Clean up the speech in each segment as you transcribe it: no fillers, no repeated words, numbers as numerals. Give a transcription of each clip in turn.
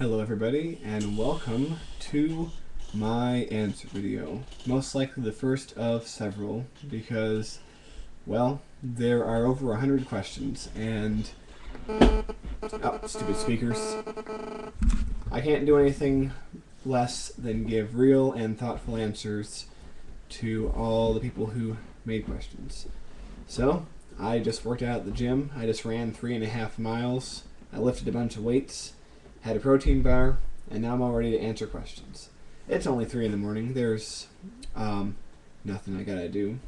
Hello everybody, and welcome to my answer video. Most likely the first of several, because, well, there are over 100 questions, and... oh, stupid speakers. I can't do anything less than give real and thoughtful answers to all the people who made questions. So, I just worked out at the gym. I just ran 3.5 miles. I lifted a bunch of weights, had a protein bar, and now I'm all ready to answer questions. It's only 3 in the morning. There's nothing I gotta do.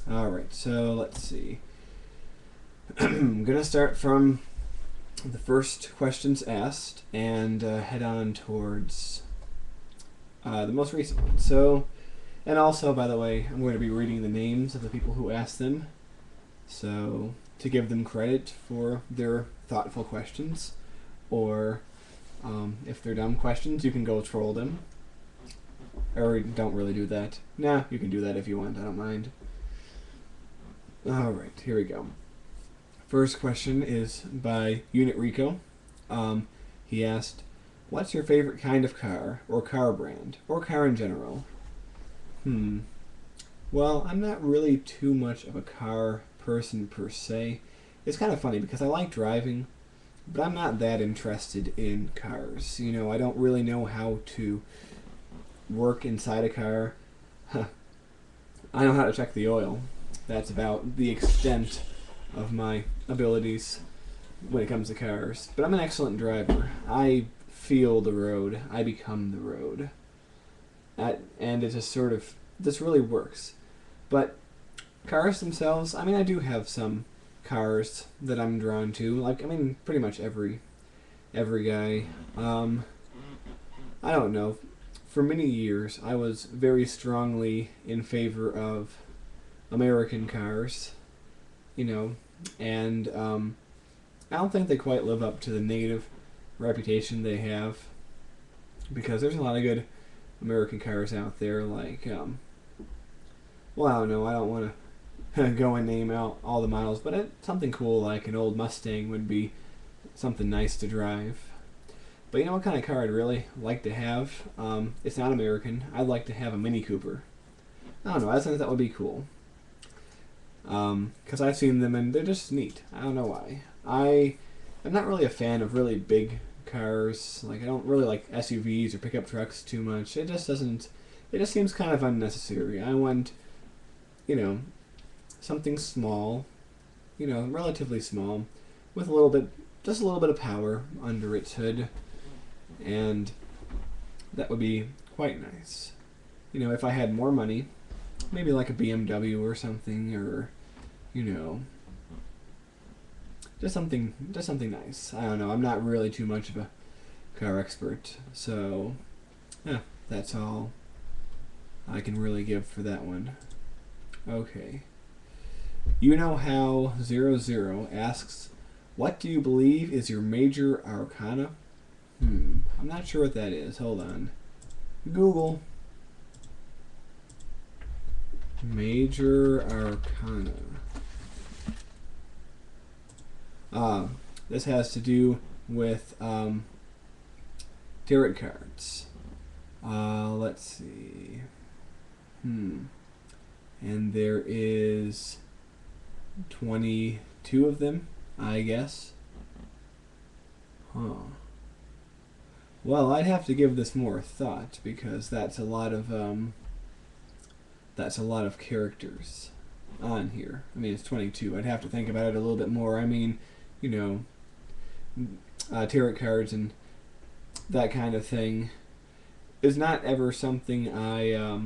Alright, so let's see. I'm gonna start from the first questions asked and head on towards the most recent one. So, and also, by the way, I'm going to be reading the names of the people who asked them, so to give them credit for their thoughtful questions, or if they're dumb questions, you can go troll them. Or don't really do that. Nah, you can do that if you want, I don't mind. Alright, here we go. First question is by UnitRico. He asked, what's your favorite kind of car, or car brand, or car in general? Well, I'm not really too much of a car person per se. It's kind of funny because I like driving, but I'm not that interested in cars. You know, I don't really know how to work inside a car. I know how to check the oil. That's about the extent of my abilities when it comes to cars. But I'm an excellent driver. I feel the road. I become the road. And it just sort of, this really works. But cars themselves, I mean, I do have some cars that I'm drawn to. Like, I mean, pretty much every guy. I don't know. For many years, I was very strongly in favor of American cars, you know, and I don't think they quite live up to the negative reputation they have, because there's a lot of good American cars out there, like, well, I don't know, I don't want to go and name out all the models, but something cool like an old Mustang would be something nice to drive. But you know what kind of car I'd really like to have? It's not American. I'd like to have a Mini Cooper. I don't know, I think that would be cool. Because I've seen them and they're just neat. I don't know why. I'm not really a fan of really big cars. Like, I don't really like SUVs or pickup trucks too much. It just seems kind of unnecessary. I want, you know, something small, you know, relatively small, with just a little bit of power under its hood, and that would be quite nice. You know, if I had more money, maybe like a BMW or something, or, you know, just something nice. I don't know, I'm not really too much of a car expert, so yeah, that's all I can really give for that one. Okay. You know how 00 asks, what do you believe is your major arcana? I'm not sure what that is. Hold on. Google. Major arcana. This has to do with tarot cards. Let's see. And there is 22 of them, I guess. Well, I'd have to give this more thought, because that's a lot of characters on here. I mean, it's 22. I'd have to think about it a little bit more. I mean, you know, tarot cards and that kind of thing is not ever something I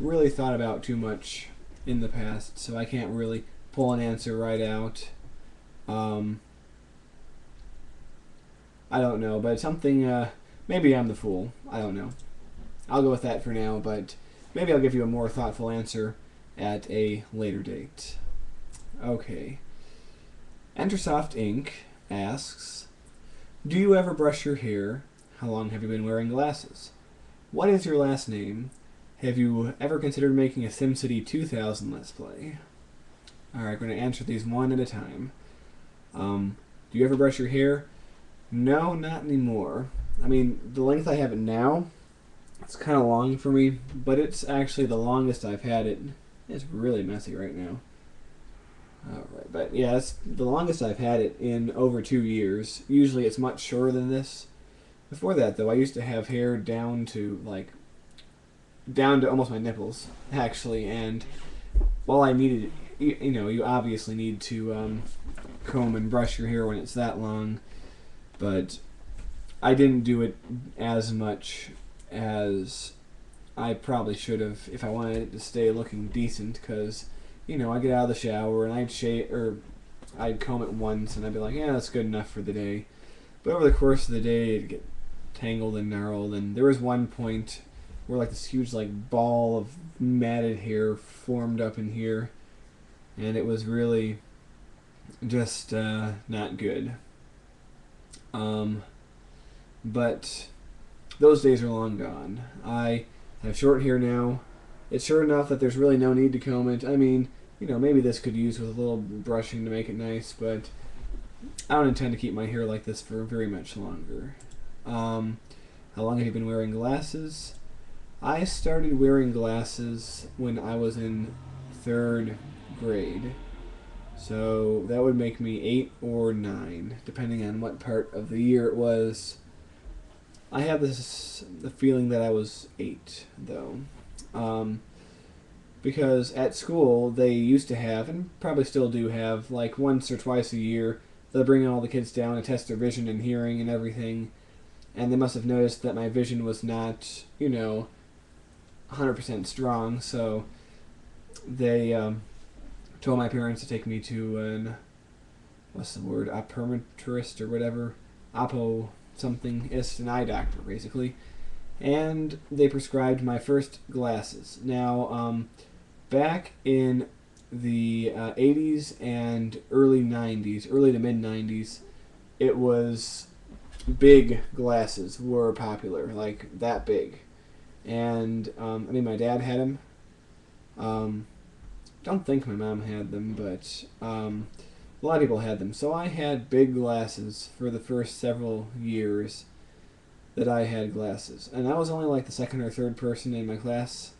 really thought about too much in the past, so I can't really pull an answer right out. I don't know, but something, maybe I'm the fool. I don't know. I'll go with that for now, but maybe I'll give you a more thoughtful answer at a later date. Okay. Entersoftinc asks, do you ever brush your hair? How long have you been wearing glasses? What is your last name? Have you ever considered making a SimCity 2000 Let's Play? Alright, we're going to answer these one at a time. Do you ever brush your hair? No, not anymore. I mean, the length I have it now, it's kind of long for me, but it's actually the longest I've had it. It's really messy right now. Alright, but yeah, it's the longest I've had it in over 2 years. Usually it's much shorter than this. Before that, though, I used to have hair down to almost my nipples, actually, and while I needed, you obviously need to comb and brush your hair when it's that long, but I didn't do it as much as I probably should have if I wanted it to stay looking decent, because, I get out of the shower and I'd comb it once and I'd be like, yeah, that's good enough for the day. But over the course of the day, it'd get tangled and gnarled, and there was one point where this huge ball of matted hair formed up in here, and it was really just not good. But those days are long gone. I have short hair now. It's short enough that there's really no need to comb it. I mean, maybe this could use with a little brushing to make it nice, but I don't intend to keep my hair like this for very much longer. How long have you been wearing glasses? I started wearing glasses when I was in 3rd grade. So that would make me 8 or 9, depending on what part of the year it was. I have the feeling that I was 8, though. Because at school, they used to have, and probably still do have, once or twice a year, they'll bring all the kids down and test their vision and hearing and everything. And they must have noticed that my vision was not, 100% strong, so they told my parents to take me to an, optometrist or whatever, an eye doctor, basically. And they prescribed my first glasses. Now, back in the 80s and early 90s, early to mid 90s, it was big glasses were popular, that big. And, my dad had them. Don't think my mom had them, but a lot of people had them. So I had big glasses for the first several years that I had glasses. And I was only the second or third person in my class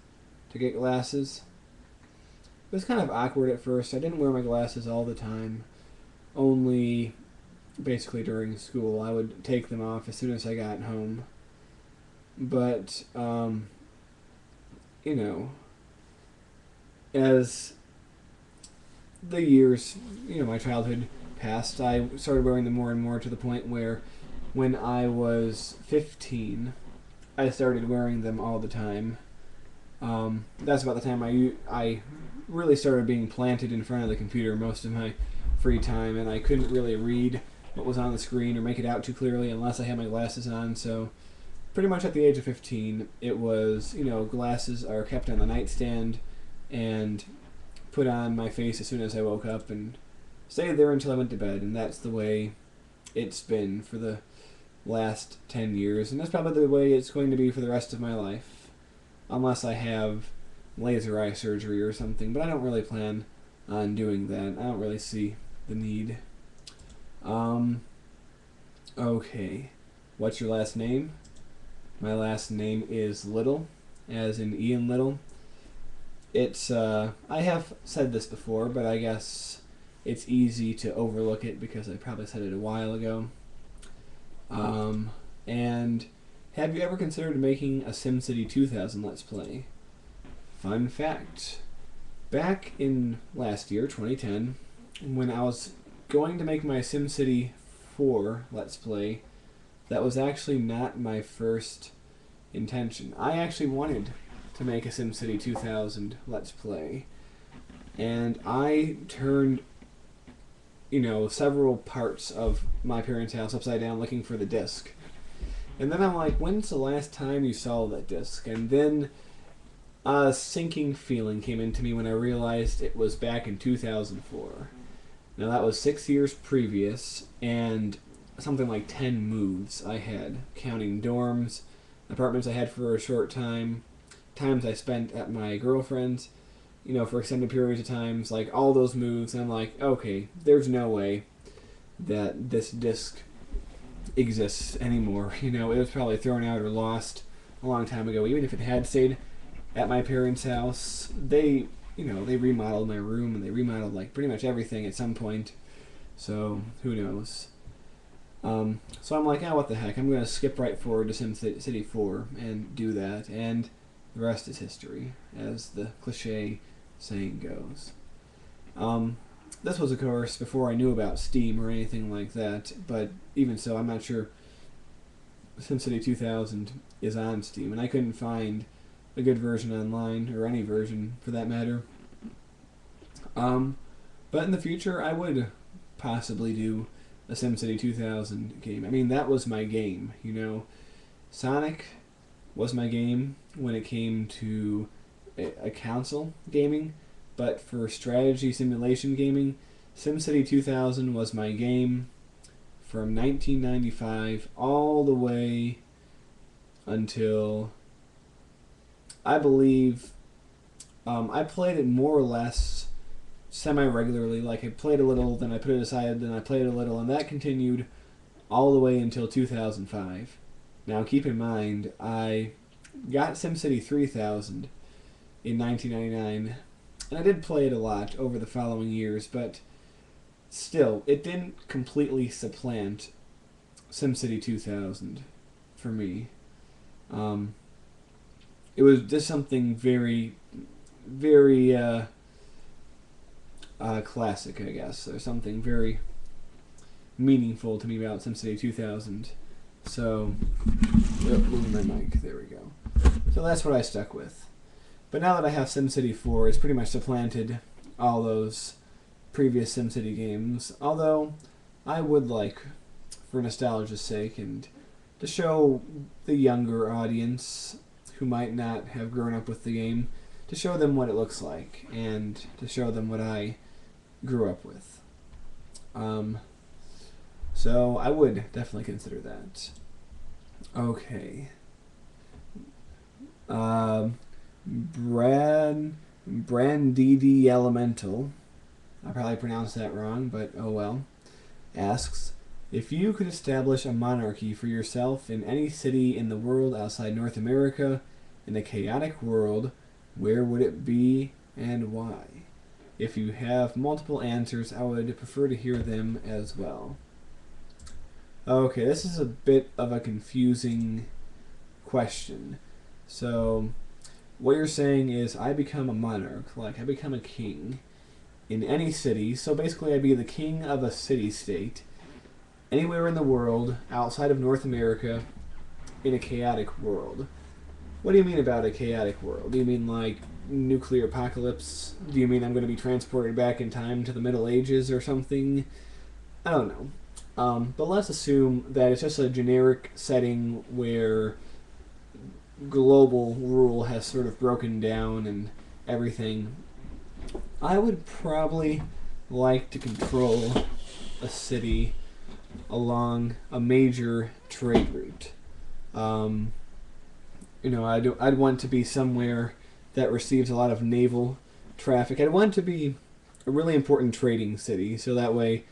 to get glasses. It was kind of awkward at first. I didn't wear my glasses all the time. Only basically during school. I would take them off as soon as I got home. But, as the years, my childhood passed, I started wearing them more and more, to the point where when I was 15, I started wearing them all the time. That's about the time I really started being planted in front of the computer most of my free time, and I couldn't really read what was on the screen or make it out too clearly unless I had my glasses on. So pretty much at the age of 15, it was, glasses are kept on the nightstand and put on my face as soon as I woke up and stayed there until I went to bed. And that's the way it's been for the last 10 years. And that's probably the way it's going to be for the rest of my life. Unless I have laser eye surgery or something. But I don't really plan on doing that. I don't really see the need. Okay. What's your last name? My last name is Little, as in Ian Little. It's, I have said this before, but I guess it's easy to overlook it because I probably said it a while ago. And have you ever considered making a SimCity 2000 Let's Play? Fun fact. Back in last year, 2010, when I was going to make my SimCity 4 Let's Play, that was actually not my first intention. I actually wanted to make a SimCity 2000 Let's Play, and I turned, several parts of my parents' house upside down looking for the disc. And then I'm like, when's the last time you saw that disc? And then a sinking feeling came into me when I realized it was back in 2004. Now that was 6 years previous, and something like 10 moves I had, counting dorms, apartments I had for a short time, times I spent at my girlfriend's, for extended periods of times, all those moves. And I'm like, okay, there's no way that this disc exists anymore. You know, it was probably thrown out or lost a long time ago. Even if it had stayed at my parents' house, they, you know, they remodeled my room and they remodeled like pretty much everything at some point. So who knows? So I'm like, what the heck? I'm going to skip right forward to SimCity 4 and do that, and the rest is history, as the cliche saying goes. This was, of course, before I knew about Steam or anything like that, but even so, I'm not sure SimCity 2000 is on Steam, and I couldn't find a good version online, or any version for that matter. But in the future, I would possibly do a SimCity 2000 game. I mean, that was my game, you know. Sonic was my game when it came to a console gaming, but for strategy simulation gaming, SimCity 2000 was my game from 1995 all the way until, I believe, I played it more or less semi-regularly. Like, I played a little, then I put it aside, then I played a little, and that continued all the way until 2005. Now, keep in mind, I got SimCity 3000 in 1999, and I did play it a lot over the following years, but still, it didn't completely supplant SimCity 2000 for me. It was just something very, very classic, I guess, or something very meaningful to me about SimCity 2000. So, moving my mic, there we go. So that's what I stuck with. But now that I have SimCity 4, it's pretty much supplanted all those previous SimCity games. Although, I would like, for nostalgia's sake, and to show the younger audience who might not have grown up with the game, to show them what it looks like, and to show them what I grew up with. So I would definitely consider that. Okay. Brandedelemental, I probably pronounced that wrong, but oh well, asks, if you could establish a monarchy for yourself in any city in the world outside North America in a chaotic world, where would it be and why? If you have multiple answers, I would prefer to hear them as well. Okay, this is a bit of a confusing question. So, what you're saying is I become a monarch, like I become a king in any city. So basically I'd be the king of a city-state anywhere in the world outside of North America in a chaotic world. What do you mean about a chaotic world? Do you mean like nuclear apocalypse? Do you mean I'm going to be transported back in time to the Middle Ages or something? I don't know. But let's assume that it's just a generic setting where global rule has sort of broken down and everything. I would probably like to control a city along a major trade route. I'd want to be somewhere that receives a lot of naval traffic. I'd want to be a really important trading city, so that way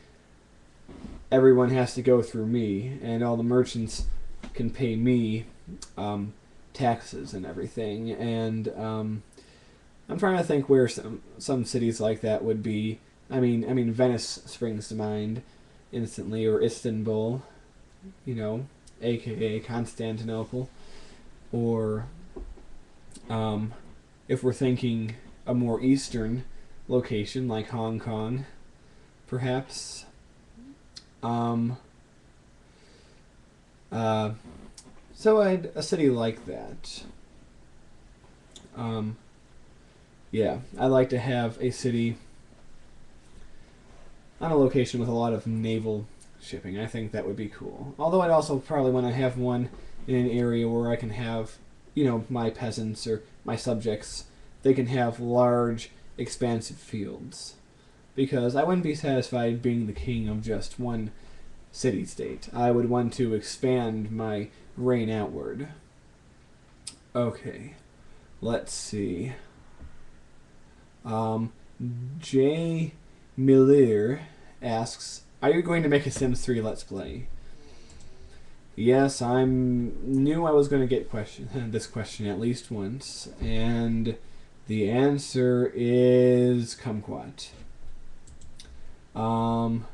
everyone has to go through me, and all the merchants can pay me taxes and everything. And I'm trying to think where some cities like that would be. I mean, Venice springs to mind instantly, or Istanbul, aka Constantinople, or if we're thinking a more eastern location like Hong Kong, perhaps. So a city like that. Yeah, I'd like to have a city on a location with a lot of naval shipping. I think that would be cool. Although I'd also probably want to have one in an area where I can have, my peasants or my subjects, they can have large, expansive fields. Because I wouldn't be satisfied being the king of just one city-state. I would want to expand my reign outward. Okay, let's see. jmileur asks, are you going to make a Sims 3 Let's Play? Yes, I knew I was going to get this question at least once, and the answer is kumquat. bcbgvbhi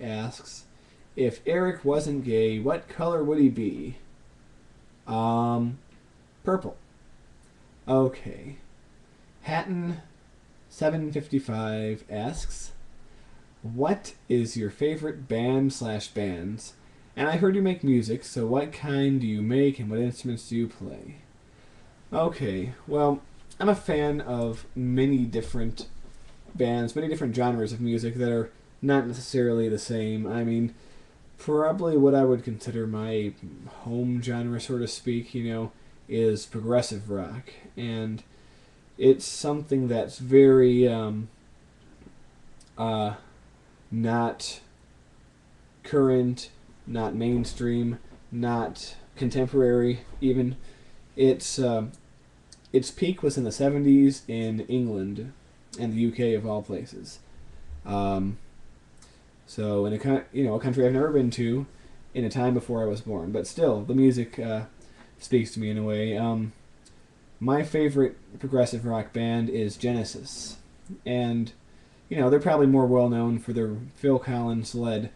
asks, if Eric wasn't gay, what color would he be? Purple. Okay. Hatton755 asks, what is your favorite band/bands? And I heard you make music, so what kind do you make and what instruments do you play? Okay, well, I'm a fan of many different bands, many different genres of music that are not necessarily the same. I mean, probably what I would consider my home genre, so to speak, is progressive rock. And it's something that's very not current, not mainstream, not contemporary even. Its peak was in the 70s in England and the UK of all places. So in a country I've never been to, in a time before I was born, but still the music speaks to me in a way. My favorite progressive rock band is Genesis, and they're probably more well known for their Phil Collins led,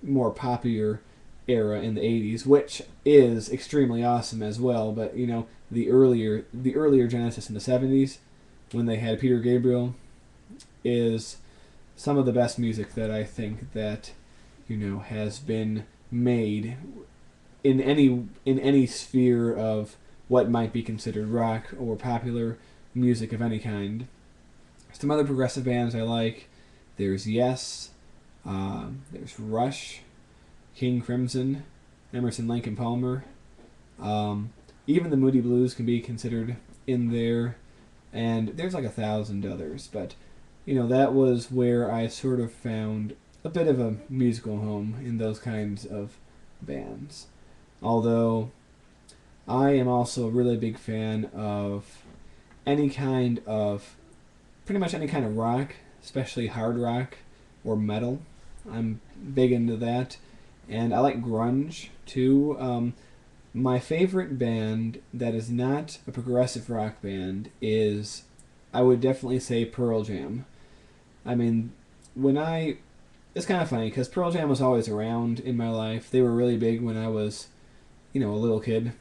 more popular era in the 80s, which is extremely awesome as well. But the earlier Genesis in the 70s, when they had Peter Gabriel, is some of the best music that I think that has been made in any sphere of what might be considered rock or popular music of any kind. Some other progressive bands I like. There's Yes, there's Rush, King Crimson, Emerson, Lake and Palmer. Even the Moody Blues can be considered in there, and there's like 1,000 others. But that was where I sort of found a bit of a musical home in those kinds of bands. Although I am also a really big fan of pretty much any kind of rock, especially hard rock or metal. I'm big into that. And I like grunge too. My favorite band that is not a progressive rock band is, I would definitely say, Pearl Jam. I mean, it's kind of funny because Pearl Jam was always around in my life. They were really big when I was, a little kid.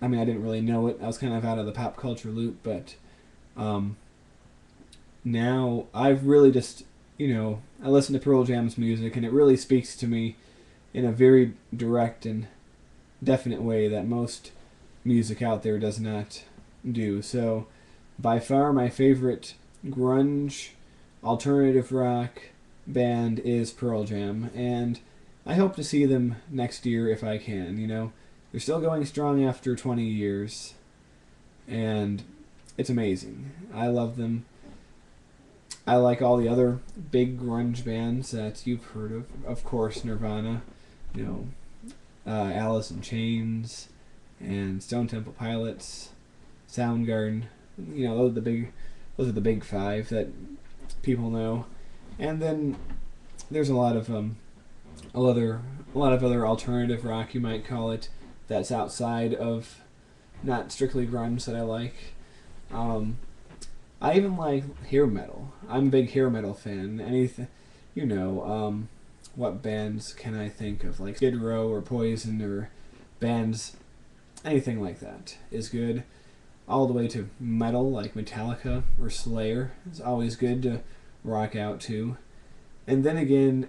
I mean, I didn't really know it. I was kind of out of the pop culture loop, but now I've really just, I listen to Pearl Jam's music, and it really speaks to me in a very direct and definite way that most music out there does not do. So, by far my favorite grunge, alternative rock band is Pearl Jam, and I hope to see them next year if I can. They're still going strong after 20 years, and it's amazing. I love them. I like all the other big grunge bands that you've heard of. Of course, Nirvana, Alice in Chains, and Stone Temple Pilots, Soundgarden. Those are the big five that people know. And then there's a lot of other alternative rock, you might call it, that's outside of not strictly grunge that I like. I even like hair metal. I'm a big hair metal fan. Anything, what bands can I think of? Like Skid Row or Poison or bands, anything like that is good. All the way to metal like Metallica or Slayer is always good to rock out to. And then again,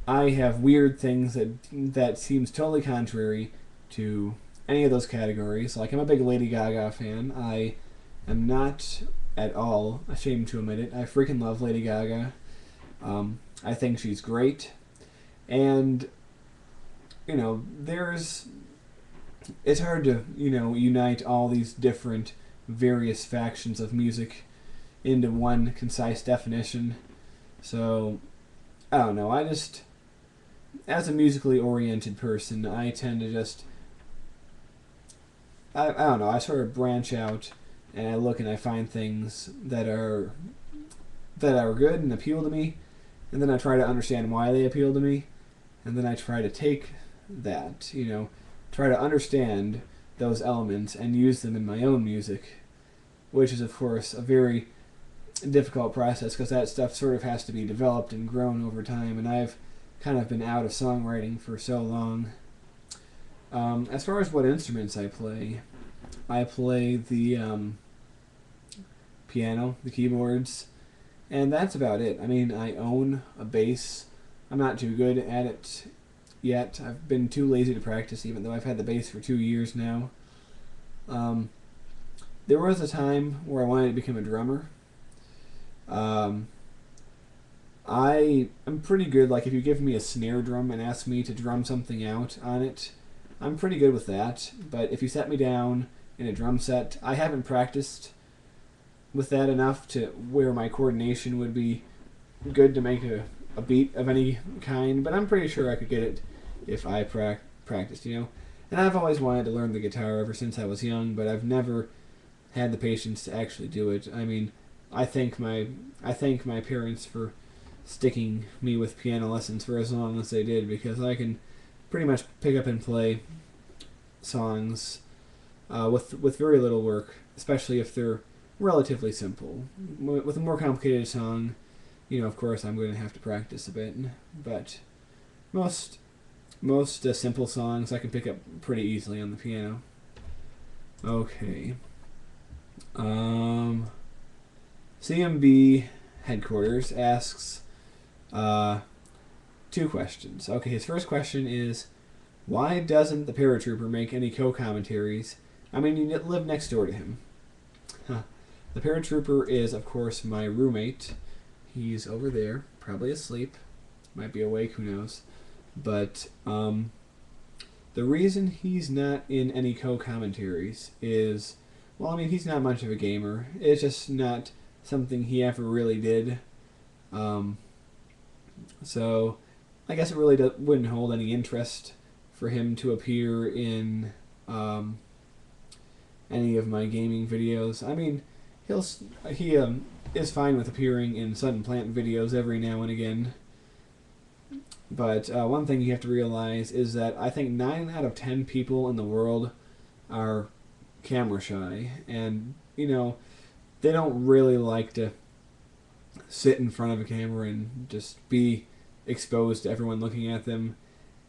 I have weird things that seems totally contrary to any of those categories. Like, I'm a big Lady Gaga fan. I am not at all ashamed to admit it. I freaking love Lady Gaga. I think she's great. And, it's hard to, unite all these different various factions of music into one concise definition. So, I don't know. As a musically oriented person, I tend to just, I don't know, I sort of branch out and I look and I find things that are good and appeal to me, and then I try to understand why they appeal to me, and then I try to take that, try to understand those elements and use them in my own music, which is, of course, a very difficult process because that stuff sort of has to be developed and grown over time, and I've kind of been out of songwriting for so long. As far as what instruments I play the piano, the keyboards, and that's about it. I mean, I own a bass. I'm not too good at it yet. I've been too lazy to practice, even though I've had the bass for 2 years now. There was a time where I wanted to become a drummer. I am pretty good, like if you give me a snare drum and ask me to drum something out on it, I'm pretty good with that. But if you set me down in a drum set, I haven't practiced with that enough to where my coordination would be good to make a beat of any kind, but I'm pretty sure I could get it if I practiced, And I've always wanted to learn the guitar ever since I was young, but I've never had the patience to actually do it. I mean, I thank my parents for sticking me with piano lessons for as long as they did, because I can pretty much pick up and play songs with very little work, especially if they're relatively simple. With a more complicated song, of course I'm going to have to practice a bit, but most simple songs I can pick up pretty easily on the piano. Okay. Cmbheadquarters asks 2 questions. Okay, his first question is, why doesn't the paratrooper make any co-commentaries? I mean, you live next door to him. The paratrooper is, of course, my roommate. He's over there, probably asleep. Might be awake, who knows. But the reason he's not in any co-commentaries is, well, I mean, he's not much of a gamer. It's just not something he ever really did. So I guess it really wouldn't hold any interest for him to appear in any of my gaming videos. I mean, he is fine with appearing in suddenplant videos every now and again. But one thing you have to realize is that I think 9 out of 10 people in the world are camera shy, and they don't really like to sit in front of a camera and just be exposed to everyone looking at them.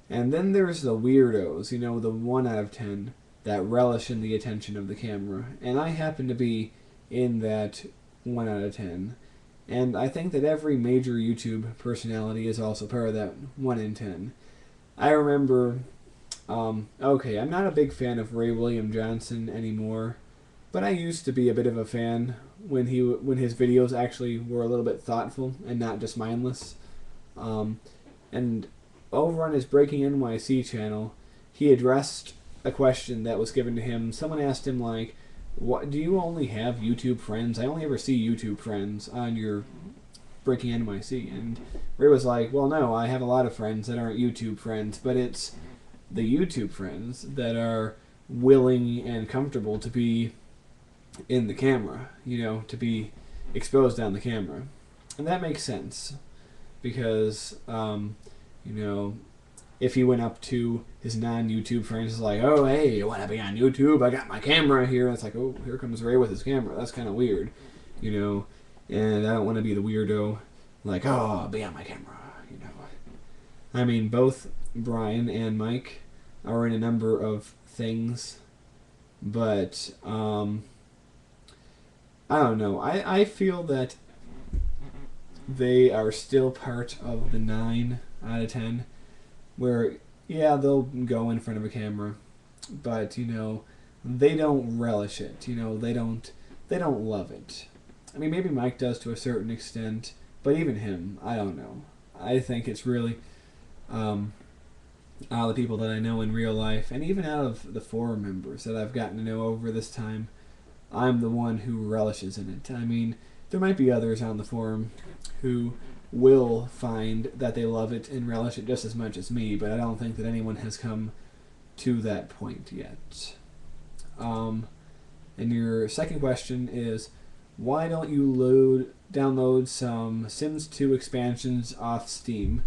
And then there's the weirdos, the 1 out of 10 that relish in the attention of the camera, and I happen to be in that 1 out of 10. And I think that every major YouTube personality is also part of that 1 in 10. I remember, okay, I'm not a big fan of Ray William Johnson anymore, but I used to be a bit of a fan when his videos actually were a little bit thoughtful and not just mindless. And over on his Breaking NYC channel, he addressed a question that was given to him. Someone asked him, like, "What do you only have YouTube friends? I only ever see YouTube friends on your Breaking NYC." And Ray was like, "Well, no, I have a lot of friends that aren't YouTube friends, but it's the YouTube friends that are willing and comfortable to be in the camera, to be exposed on the camera." And that makes sense, because, if he went up to his non-YouTube friends, it's like, "Oh, hey, you want to be on YouTube? I got my camera here." And it's like, "Oh, here comes Ray with his camera." That's kind of weird, And I don't want to be the weirdo, like, "Oh, I'll be on my camera," I mean, both Brian and Mike are in a number of things, but I don't know. I feel that they are still part of the 9 out of 10, where, yeah, they'll go in front of a camera, but, they don't relish it. They don't love it. I mean, maybe Mike does to a certain extent, but even him, I don't know. I think it's really out of the people that I know in real life, and even out of the forum members that I've gotten to know over this time, I'm the one who relishes in it. I mean, there might be others on the forum who will find that they love it and relish it just as much as me, but I don't think that anyone has come to that point yet. And your second question is, why don't you download some Sims 2 expansions off Steam?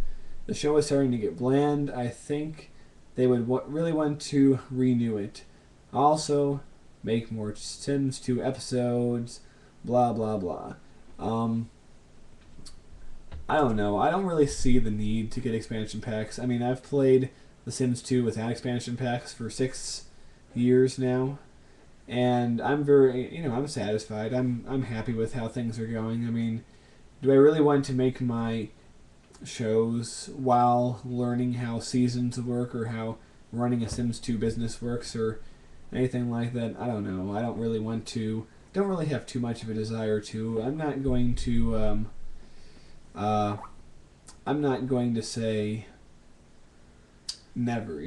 The show is starting to get bland. I think they would really want to renew it. Also, make more Sims 2 episodes, blah, blah, blah. I don't know. I don't really see the need to get expansion packs. I mean, I've played The Sims 2 without expansion packs for 6 years now, and I'm I'm satisfied. I'm happy with how things are going. I mean, do I really want to make my shows while learning how seasons work or how running a Sims 2 business works or anything like that? I don't know. I don't really want to. Don't really have too much of a desire to. I'm not going to. I'm not going to say never,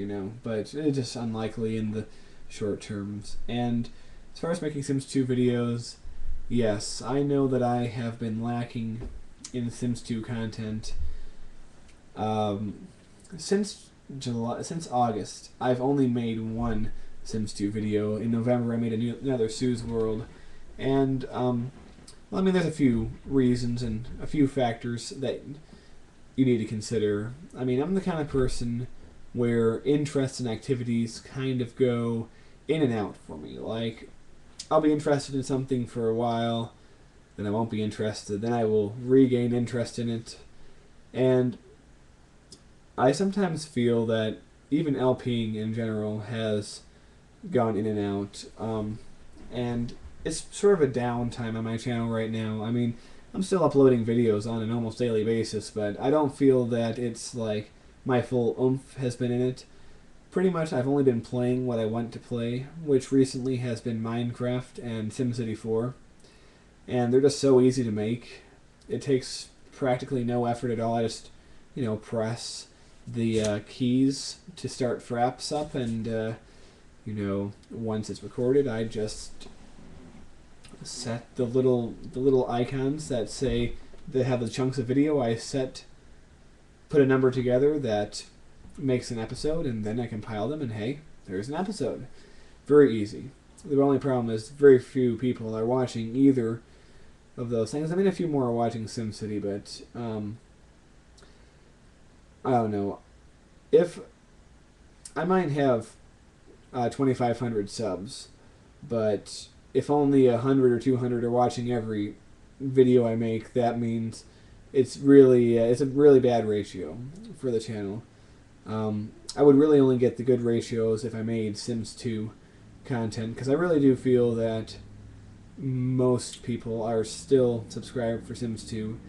but it's just unlikely in the short terms. And as far as making Sims 2 videos, yes, I know that I have been lacking in Sims 2 content. Since August, I've only made one Sims 2 video. In November, I made another Sue's World, and well, I mean, there's a few reasons and a few factors that you need to consider. I mean, I'm the kind of person where interests and activities kind of go in and out for me. Like, I'll be interested in something for a while, then I won't be interested, then I will regain interest in it. And I sometimes feel that even LPing in general has gone in and out. And it's sort of a downtime on my channel right now. I mean, I'm still uploading videos on an almost daily basis, but I don't feel that it's like my full oomph has been in it. Pretty much I've only been playing what I want to play, which recently has been Minecraft and SimCity 4. And they're just so easy to make. It takes practically no effort at all. I just, press the keys to start fraps up, and, once it's recorded, I just set the little icons that have the chunks of video. Put a number together that makes an episode, and then I compile them, and hey, there's an episode. Very easy. The only problem is very few people are watching either of those things. I mean, a few more are watching SimCity, but I don't know. If I might have 2,500 subs, but if only 100 or 200 are watching every video I make, that means it's a really bad ratio for the channel. I would really only get the good ratios if I made Sims 2 content, because I really do feel that most people are still subscribed for Sims 2,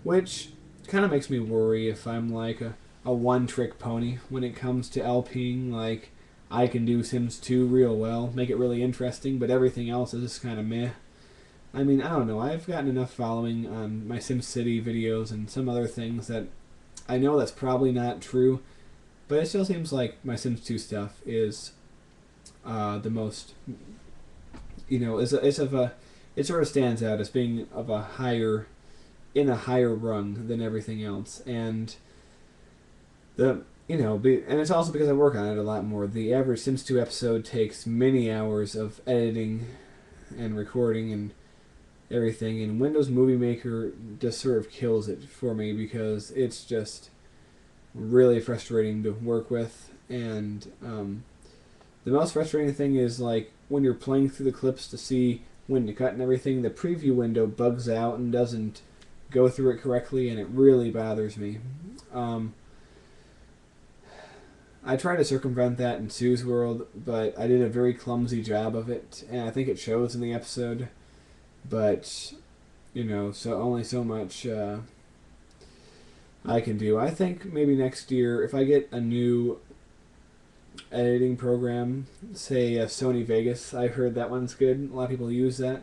which kind of makes me worry if I'm like a one-trick pony when it comes to LPing. Like, I can do Sims 2 real well, make it really interesting, but everything else is just kind of meh. I mean, I don't know. I've gotten enough following on my SimCity videos and some other things that I know that's probably not true, but it still seems like my Sims 2 stuff is the most, it sort of stands out as being of a higher rung than everything else. And and it's also because I work on it a lot more. The average Sims 2 episode takes many hours of editing and recording and everything, and Windows Movie Maker just sort of kills it for me because it's just really frustrating to work with. And the most frustrating thing is, like, when you're playing through the clips to see when to cut and everything, the preview window bugs out and doesn't go through it correctly, and it really bothers me. I tried to circumvent that in Sue's World, but I did a very clumsy job of it, and I think it shows in the episode. But, so only so much I can do. I think maybe next year, if I get a new editing program, say Sony Vegas, I've heard that one's good. A lot of people use that.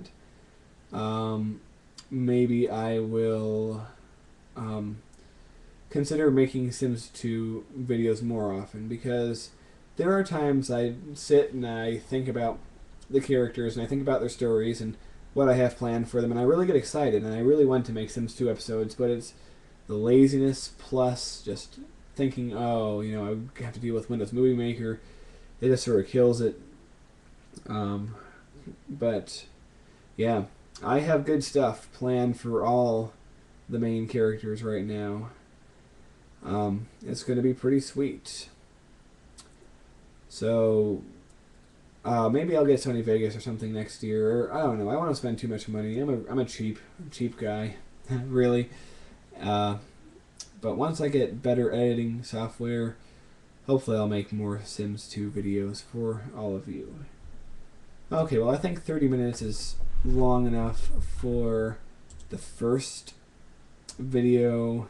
Maybe I will consider making Sims 2 videos more often, because there are times I sit and I think about the characters and I think about their stories and what I have planned for them, and I really get excited and I really want to make Sims 2 episodes, but it's the laziness plus just thinking, I have to deal with Windows Movie Maker. It just sort of kills it. But yeah, I have good stuff planned for all the main characters right now. It's going to be pretty sweet. So maybe I'll get Sony Vegas or something next year. Or, I don't know. I want to spend too much money. I'm a cheap guy, really. But once I get better editing software, hopefully I'll make more Sims 2 videos for all of you. Okay, well I think 30 minutes is long enough for the first video.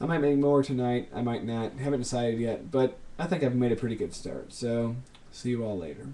I might make more tonight, I might not. Haven't decided yet, but I think I've made a pretty good start. So, see you all later.